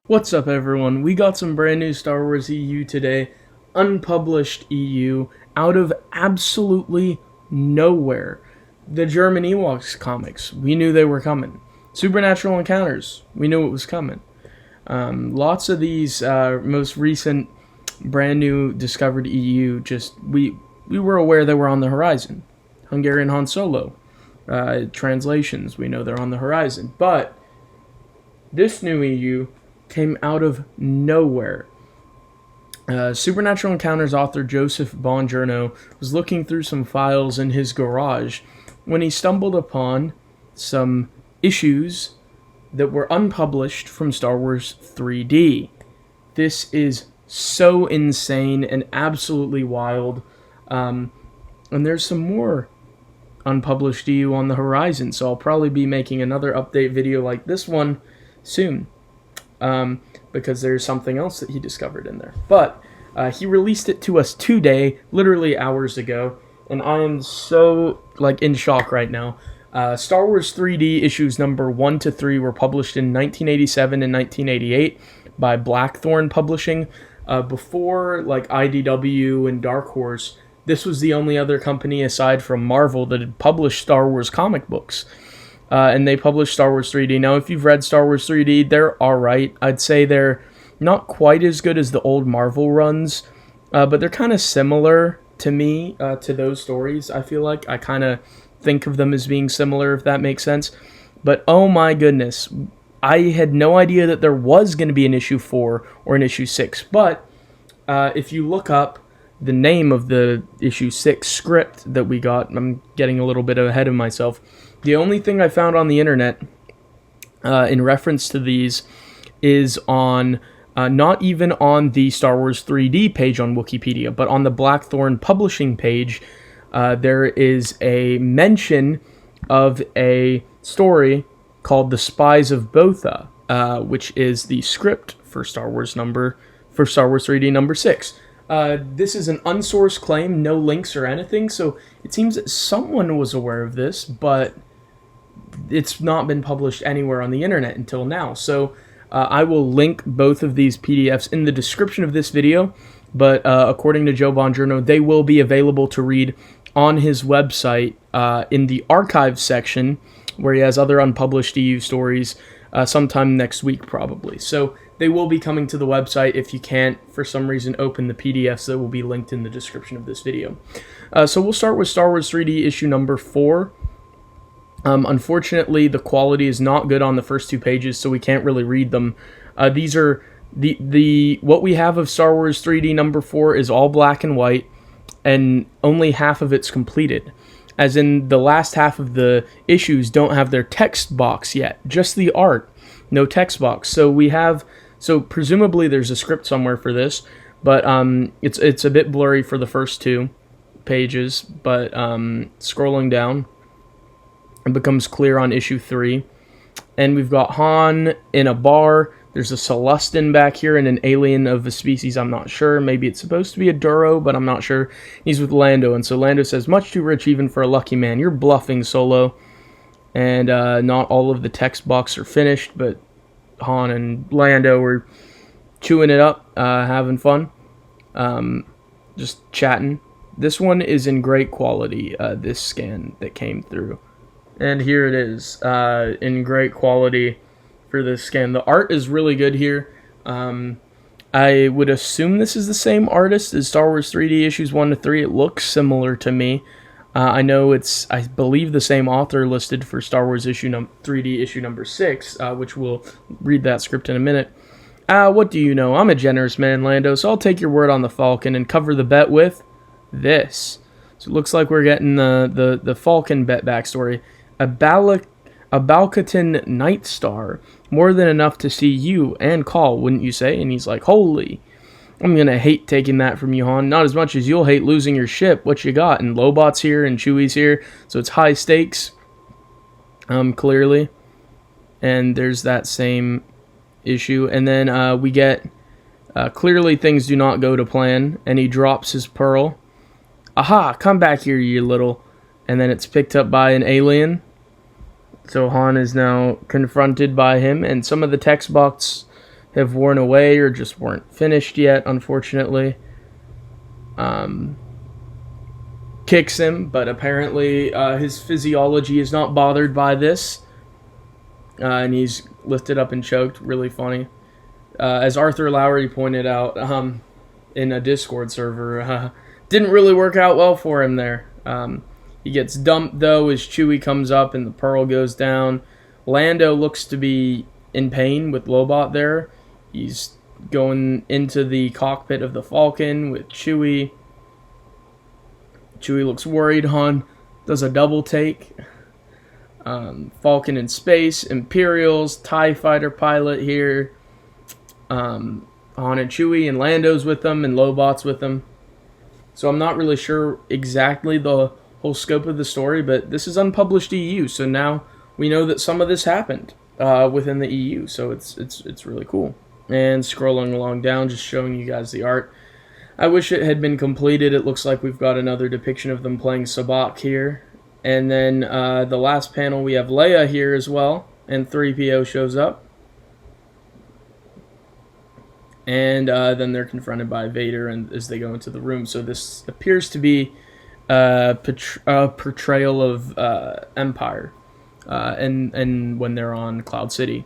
What's up, everyone? We got some brand new Star Wars EU today, unpublished EU, out of absolutely nowhere. The German Ewoks comics, we knew they were coming. Supernatural Encounters, we knew it was coming. Lots of these most recent brand new discovered EU, we were aware they were on the horizon. Hungarian Han Solo translations, we know they're on the horizon. But this new EU came out of nowhere. Supernatural Encounters author Joseph Bongiorno was looking through some files in his garage when he stumbled upon some issues that were unpublished from Star Wars 3D. This is so insane and absolutely wild. And there's some more unpublished EU on the horizon, so I'll probably be making another update video like this one soon. Because there's something else that he discovered in there. But he released it to us today, literally hours ago, and I am so in shock right now. Star Wars 3D issues number 1 to 3 were published in 1987 and 1988 by Blackthorn Publishing. Before IDW and Dark Horse, this was the only other company aside from Marvel that had published Star Wars comic books. And they published Star Wars 3D. Now, if you've read Star Wars 3D, they're alright. I'd say they're not quite as good as the old Marvel runs, but they're kind of similar to me, to those stories, I feel like. I kind of think of them as being similar, if that makes sense. But, oh my goodness, I had no idea that there was going to be an issue 4 or an issue 6. But, if you look up the name of the issue 6 script that we got, I'm getting a little bit ahead of myself. The only thing I found on the internet in reference to these is on, not even on the Star Wars 3D page on Wikipedia, but on the Blackthorn Publishing page, there is a mention of a story called The Spies of Botha, which is the script for Star Wars 3D number 6. This is an unsourced claim, no links or anything, so it seems that someone was aware of this, but it's not been published anywhere on the internet until now. So I will link both of these PDFs in the description of this video, but according to Joe Bongiorno, they will be available to read on his website in the archives section, where he has other unpublished EU stories, sometime next week probably. So they will be coming to the website if you can't, for some reason, open the PDFs that will be linked in the description of this video. So we'll start with Star Wars 3D issue number 4. Unfortunately, the quality is not good on the first 2 pages, so we can't really read them. These are what we have of Star Wars 3D number 4 is all black and white, and only half of it's completed. As in, the last half of the issues don't have their text box yet, just the art, no text box. So presumably there's a script somewhere for this, but it's a bit blurry for the first 2 pages. But scrolling down, it becomes clear on issue 3, and we've got Han in a bar. There's a Celestin back here and an alien of a species I'm not sure. Maybe it's supposed to be a Duro, but I'm not sure. He's with Lando, and so Lando says, "Much too rich even for a lucky man. You're bluffing, Solo." And not all of the text box are finished, but Han and Lando were chewing it up, having fun, just chatting. This one is in great quality, this scan that came through. And here it is, in great quality for this scan. The art is really good here. I would assume this is the same artist as Star Wars 3D issues 1 to 3. It looks similar to me. I know it's, I believe, the same author listed for Star Wars 3D issue number 6, which we'll read that script in a minute. What do you know? I'm a generous man, Lando, so I'll take your word on the Falcon and cover the bet with this. So it looks like we're getting the Falcon bet backstory. A Balkatan Night Star. More than enough to see you and call, wouldn't you say? And he's like, holy, I'm going to hate taking that from you, Han. Not as much as you'll hate losing your ship. What you got? And Lobot's here and Chewie's here. So it's high stakes, clearly. And there's that same issue. And then we get, clearly things do not go to plan. And he drops his pearl. Aha, come back here, you little and then it's picked up by an alien. So Han is now confronted by him, and some of the text box have worn away or just weren't finished yet, unfortunately. Kicks him, but apparently his physiology is not bothered by this, and he's lifted up and choked. Really funny. As Arthur Lowry pointed out in a Discord server, didn't really work out well for him there. He gets dumped, though, as Chewie comes up and the pearl goes down. Lando looks to be in pain with Lobot there. He's going into the cockpit of the Falcon with Chewie. Chewie looks worried. Han does a double take. Falcon in space. Imperials. TIE fighter pilot here. Han and Chewie, and Lando's with them, and Lobot's with them. So I'm not really sure exactly the whole scope of the story, but this is unpublished EU, so now we know that some of this happened within the EU, so it's really cool. And scrolling along down, just showing you guys the art. I wish it had been completed. It looks like we've got another depiction of them playing Sabacc here. And then the last panel, we have Leia here as well, and 3PO shows up. And then they're confronted by Vader and as they go into the room. So this appears to be a portrayal of Empire and when they're on Cloud City.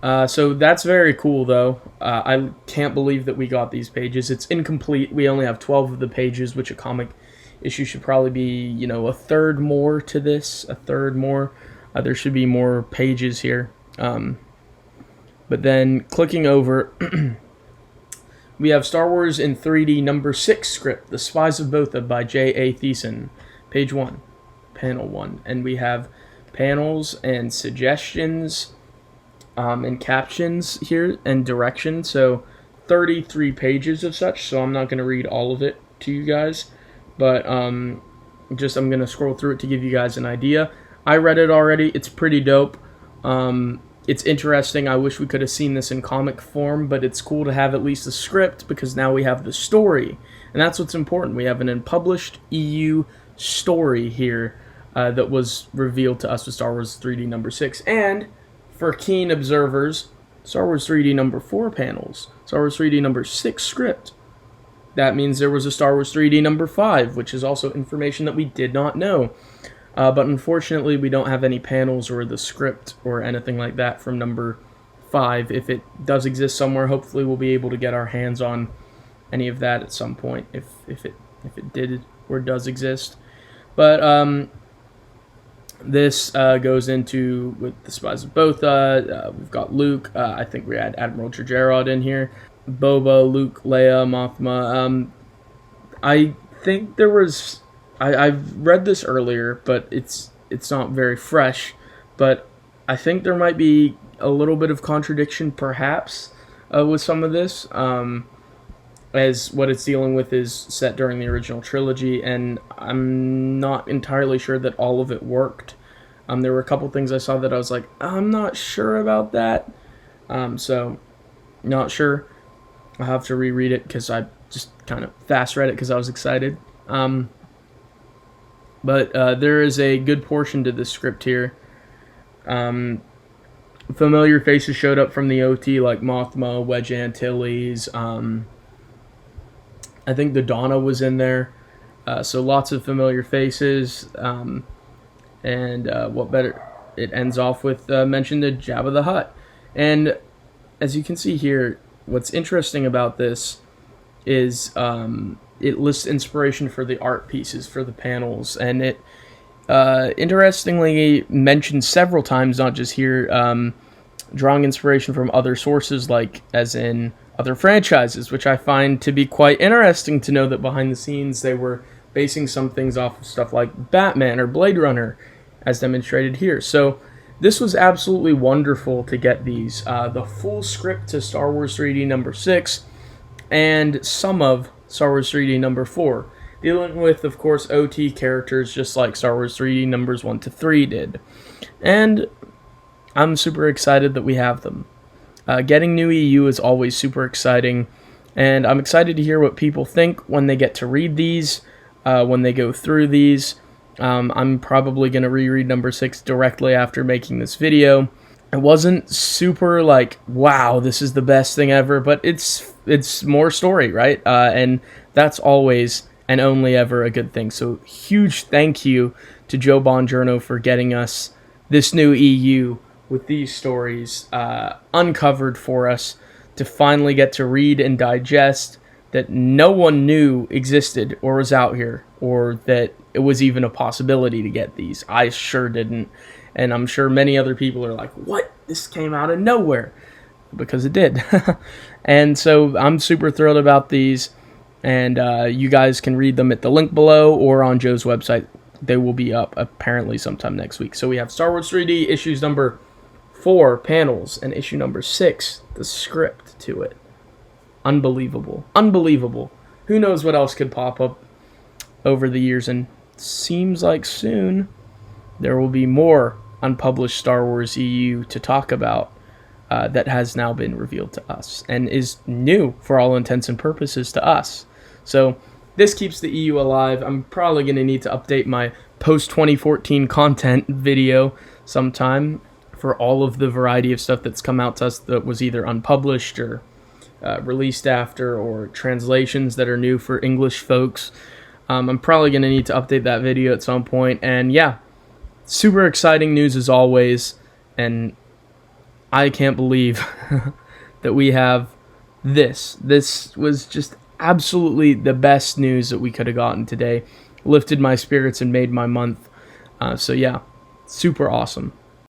So that's very cool, though. I can't believe that we got these pages. It's incomplete. We only have 12 of the pages, which a comic issue should probably be, a third more to this. A third more. There should be more pages here. But then clicking over, we have Star Wars in 3D number 6 script, The Spies of Botha by J.A. Thiessen, page 1, panel 1. And we have panels and suggestions and captions here and direction. So 33 pages of such, so I'm not going to read all of it to you guys. But I'm going to scroll through it to give you guys an idea. I read it already. It's pretty dope. It's interesting. I wish we could have seen this in comic form, but it's cool to have at least a script because now we have the story. And that's what's important. We have an unpublished EU story here that was revealed to us with Star Wars 3D number 6. And for keen observers, Star Wars 3D number 4 panels, Star Wars 3D number 6 script. That means there was a Star Wars 3D number 5, which is also information that we did not know. But unfortunately, we don't have any panels or the script or anything like that from number 5. If it does exist somewhere, hopefully we'll be able to get our hands on any of that at some point, if it did or does exist. But this goes into with the Spies of Botha. We've got Luke. I think we had Admiral Jerjerrod in here. Boba, Luke, Leia, Mothma. I think there was... I've read this earlier, but it's not very fresh. But I think there might be a little bit of contradiction, perhaps, with some of this, as what it's dealing with is set during the original trilogy, and I'm not entirely sure that all of it worked. There were a couple things I saw that I was like, I'm not sure about that. So, not sure. I'll have to reread it because I just kind of fast read it because I was excited. But there is a good portion to this script here. Familiar faces showed up from the OT, like Mothma, Wedge Antilles. I think the Donna was in there. So lots of familiar faces. And what better? It ends off with mention to Jabba the Hutt. And as you can see here, what's interesting about this is... it lists inspiration for the art pieces, for the panels, and it interestingly mentions several times, not just here, drawing inspiration from other sources, like as in other franchises, which I find to be quite interesting to know that behind the scenes they were basing some things off of stuff like Batman or Blade Runner, as demonstrated here. So this was absolutely wonderful to get these. The full script to Star Wars 3D number 6, and some of Star Wars 3D number 4, dealing with, of course, OT characters just like Star Wars 3D numbers 1 to 3 did. And I'm super excited that we have them. Getting new EU is always super exciting, and I'm excited to hear what people think when they get to read these, when they go through these. I'm probably going to reread number 6 directly after making this video. It wasn't super like, wow, this is the best thing ever, but it's more story, right? And that's always and only ever a good thing. So huge thank you to Joe Bongiorno for getting us this new EU with these stories uncovered for us to finally get to read and digest that no one knew existed or was out here, or that it was even a possibility to get these. I sure didn't. And I'm sure many other people are like, what? This came out of nowhere. Because it did. And so I'm super thrilled about these. And you guys can read them at the link below or on Joe's website. They will be up apparently sometime next week. So we have Star Wars 3D issues number 4, panels, and issue number 6, the script to it. Unbelievable. Unbelievable. Who knows what else could pop up over the years, and seems like soon there will be more unpublished Star Wars EU to talk about that has now been revealed to us and is new for all intents and purposes to us. So this keeps the EU alive. I'm probably going to need to update my post-2014 content video sometime for all of the variety of stuff that's come out to us that was either unpublished or released after, or translations that are new for English folks. I'm probably going to need to update that video at some point. And yeah, super exciting news as always. And I can't believe that we have this. This was just absolutely the best news that we could have gotten today. Lifted my spirits and made my month. So yeah, super awesome.